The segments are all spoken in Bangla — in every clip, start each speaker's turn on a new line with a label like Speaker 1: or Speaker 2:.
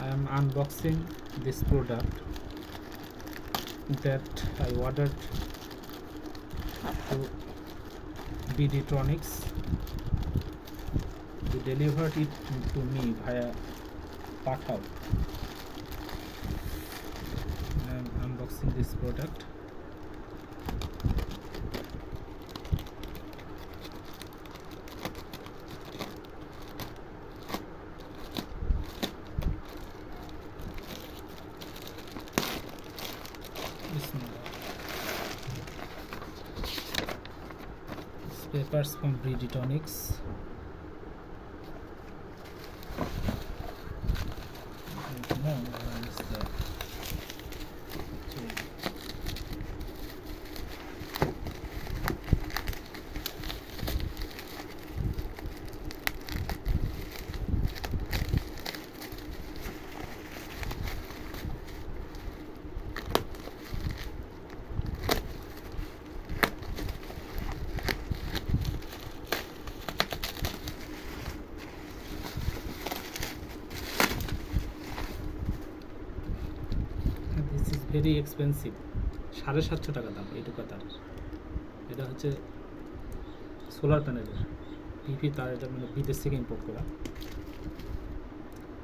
Speaker 1: I am unboxing this product that I ordered to BDtronics. They delivered it to me via Pathao. I am unboxing this product. Papers from BDtronics. This is very expensive. 750 টাকা দাম এইটুকু তার। এটা হচ্ছে সোলার প্যানেলের পিপি তার, এটা মানে বিদেশ থেকে ইম্পোর্ট করা।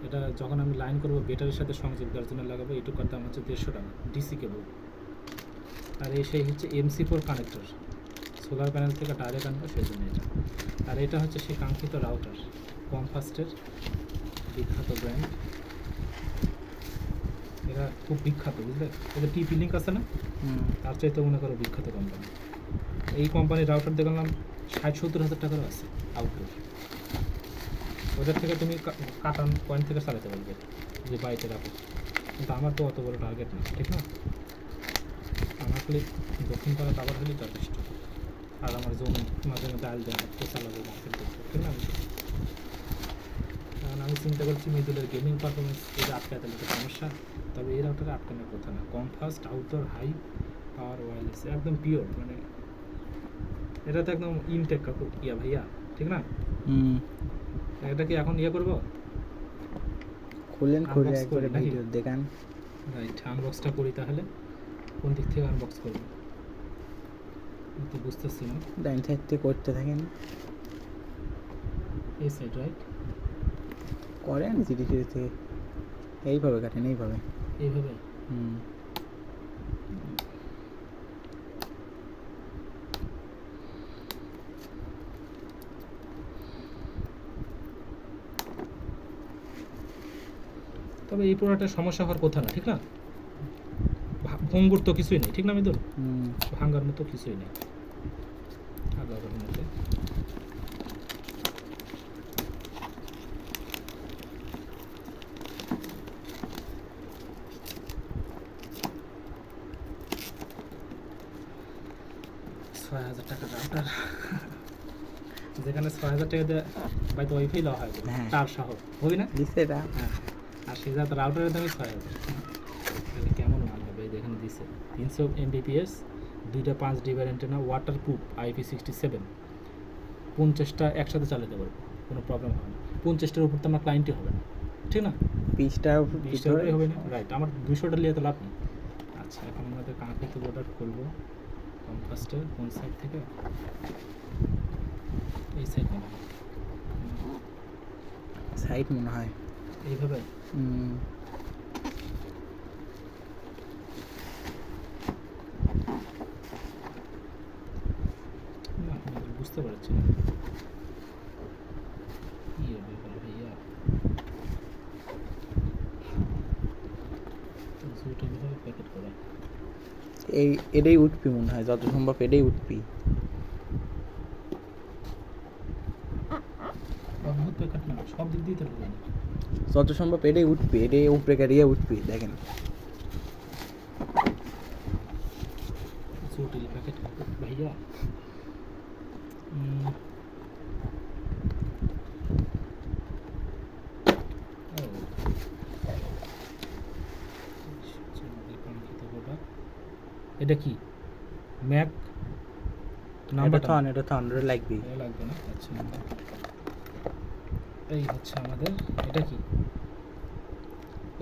Speaker 1: এটা যখন আমি লাইন করবো ব্যাটারির সাথে সংযোগ দেওয়ার জন্য লাগাবো, এইটুকুর দাম হচ্ছে 150 টাকা ডিসি কেবল। আর এই সেই হচ্ছে MC4 কানেক্টর, সোলার প্যানেল থেকে ডাইরেক্ট আনবো সেই জন্য এটা। আর এটা হচ্ছে সেই কাঙ্ক্ষিত রাউটার, কমফাস্টের বিখ্যাত ব্র্যান্ড। এরা খুব বিখ্যাত, বুঝলে? এটা TP লিঙ্ক আছে না, তার চাইতে মনে করো বিখ্যাত কোম্পানি। এই কোম্পানির রাউটার দেখলাম 60-70 হাজার টাকারও আছে আউটডোর। ওদের থেকে তুমি কাটান পয়েন্ট থেকে চালাতে পারবে যে বাড়িতে রাখো। কিন্তু আমার তো অত বড় টার্গেট নেই, ঠিক না? আমার খালি দক্ষিণ পাড়া কাবার হলেই যথেষ্ট। আর আমার জমি মাঝে মাঝে আল দেওয়া তো চালাবো, মার্কেট করতে, ঠিক না? কারণ আমি চিন্তা করছি মিডলের গেমিং পারফরমেন্স এটা আটকাতে একটা সমস্যা। তবে এই রাউটারে আটকানোর কথা না। কমফাস্ট আউটডোর হাই পাওয়ার ওয়্যারলেস, একদম পিওর, মানে এটা তো একদম ইনটেক ইয়া ভাইয়া, ঠিক না? এটা কি এখন ইয়ে করবো?
Speaker 2: খুলেন, খুলে একবারে ভিডিও দেখান।
Speaker 1: রাইট, আনবক্সটা করি তাহলে। কোন দিক থেকে আনবক্স করবো তো বুঝতেছি না।
Speaker 2: ডাইন সাইড থেকে করতে থাকেন,
Speaker 1: এই সাইড রাইট
Speaker 2: করেন সিডি থেকে এইভাবে কাটেন, এইভাবে
Speaker 1: এইভাবে। তবে এই প্রোডাক্টের সমস্যা হওয়ার কথা না, ঠিক না? ভঙ্গুর তো কিছুই নেই, ঠিক না মিদুল? ভাঙ্গার মতো কিছুই নেই। আগাগোর মধ্যে টাকা রাউটার, যেখানে 6,000 টাকা দিয়ে বাইতে ওয়াইফাই দেওয়া হয় তার সহ, হবি না? হ্যাঁ, আর সে যাতে রাউটারের দামই 6,000। কেমন মাল হবে? এখানে দিচ্ছে 300 Mbps, 2টা 5 ডিভার অ্যান্টেনা, ওয়াটার প্রুফ IP67, 50টা একসাথে চালাতে পারবো, কোনো প্রবলেম হবে না। 50টার উপর তো আমার ক্লায়েন্টই হবে না, ঠিক না?
Speaker 2: 20টাই
Speaker 1: হবে না, রাইট। আমার 200টা নিয়ে তো লাভ নেই। আচ্ছা, এখন আমাদের কাঙ্ক্ষিত প্রোডাক্ট করবো কমফাস্টের কোন সাইড থেকে? এই সাইড মনে হয়,
Speaker 2: সাইড মনে হয়
Speaker 1: এইভাবে। না, বুঝতে পারছি না কি হবে ভাইয়া। এইভাবে প্যাকেট করা,
Speaker 2: এটাই উঠবি মনে হয়, যত সম্ভব এটাই উঠবি।
Speaker 1: প্যাকেট না, সব দিক দিয়ে তো ঢুকে না।
Speaker 2: যত সম্ভব এটাই উঠবি, এটাই উপরে কাটিয়ে উঠবি। দেখেন
Speaker 1: জটিল প্যাকেট ভাইয়া। এটা কি ম্যাক নাম্বার?
Speaker 2: এটা তো লাগবে
Speaker 1: না। আচ্ছা, এই হচ্ছে আমাদের। এটা কি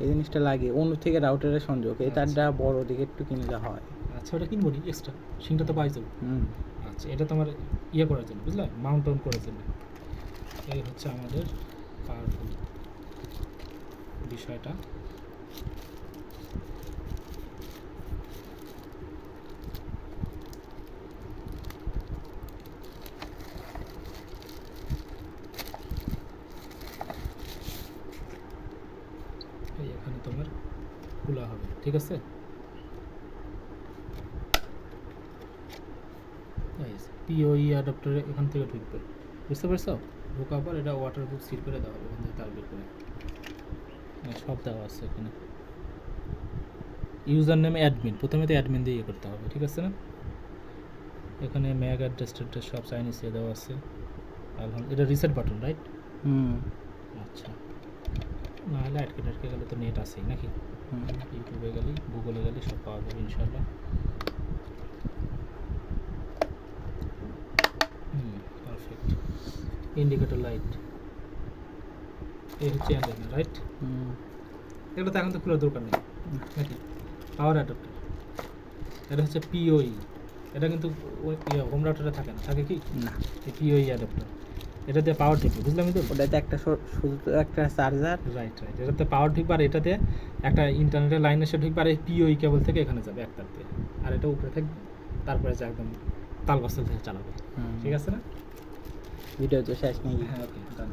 Speaker 2: এই জিনিসটা লাগে অন্য থেকে রাউটারের সংযোগ এই
Speaker 1: আচ্ছা।
Speaker 2: তারটা বড় দিকে একটু কিনলে হয়।
Speaker 1: আচ্ছা ওটা কিনবো নি এক্সট্রা, সিংটা তো পাই যাবো।
Speaker 2: হুম
Speaker 1: আচ্ছা এটা তোমার ইয়ে করার জন্য বুঝলে, মাউন্ট টাউন করার জন্য। এই হচ্ছে আমাদের পাওয়ারফুল বিষয়টা। এই এখানে তোমার খোলা হবে, ঠিক আছে। পিওই অ্যাডাপ্টারে এখান থেকে ঢুকবে, বুঝতে পারছো? ঢোকার পর এটা ওয়াটার বুক সিল করে দেওয়া হবে এখান থেকে তার বের করে। সব দেওয়া আছে এখানে। ইউজার নেম অ্যাডমিন, প্রথমে তো অ্যাডমিন দিয়ে ইয়ে করতে হবে, ঠিক আছে না? এখানে ম্যাক অ্যাড্রেস ট্যাড্রেস সব চাইনিজ দিয়ে দেওয়া আছে। আলহামদুলিল্লাহ এটা রিসেট বাটন রাইট?
Speaker 2: হুম
Speaker 1: আচ্ছা না হলে আটকে টাটকে গেলে তো নেট আছেই নাকি?
Speaker 2: হুম
Speaker 1: ইউটিউবে গেলে গুগলে গেলে সব পাওয়া যাবে ইনশাল্লাহ। পারফেক্ট। ইন্ডিকেটর লাইট, এই হচ্ছে অ্যান্টেনা রাইট?
Speaker 2: হুম
Speaker 1: এগুলো তো এখন তো খোলার দরকার নেই নাকি? পাওয়ার অ্যাডাপ্টার, এটা হচ্ছে পিওই। এটা কিন্তু হোম রাউটারে থাকে না, থাকে কি?
Speaker 2: না
Speaker 1: এই পিওই অ্যাডাপ্টার, এটা দিয়ে পাওয়ার ঢুকবে, বুঝলাম তো?
Speaker 2: ওটাতে একটা শুধু তো একটা চার্জার।
Speaker 1: রাইট রাইট, এটাতে পাওয়ার ঢুকবে আর এটাতে একটা ইন্টারনেটের লাইন এসে ঢুকবে আর এই পিওই কেবল থেকে এখানে যাবে এক তার দিয়ে, আর এটা উপরে থাকবে, তারপরে যে একদম তাল বাস্তব থেকে চালাবে, ঠিক আছে না?
Speaker 2: ভিডিও তো শেষ নেই।
Speaker 1: হ্যাঁ ওকে ডান।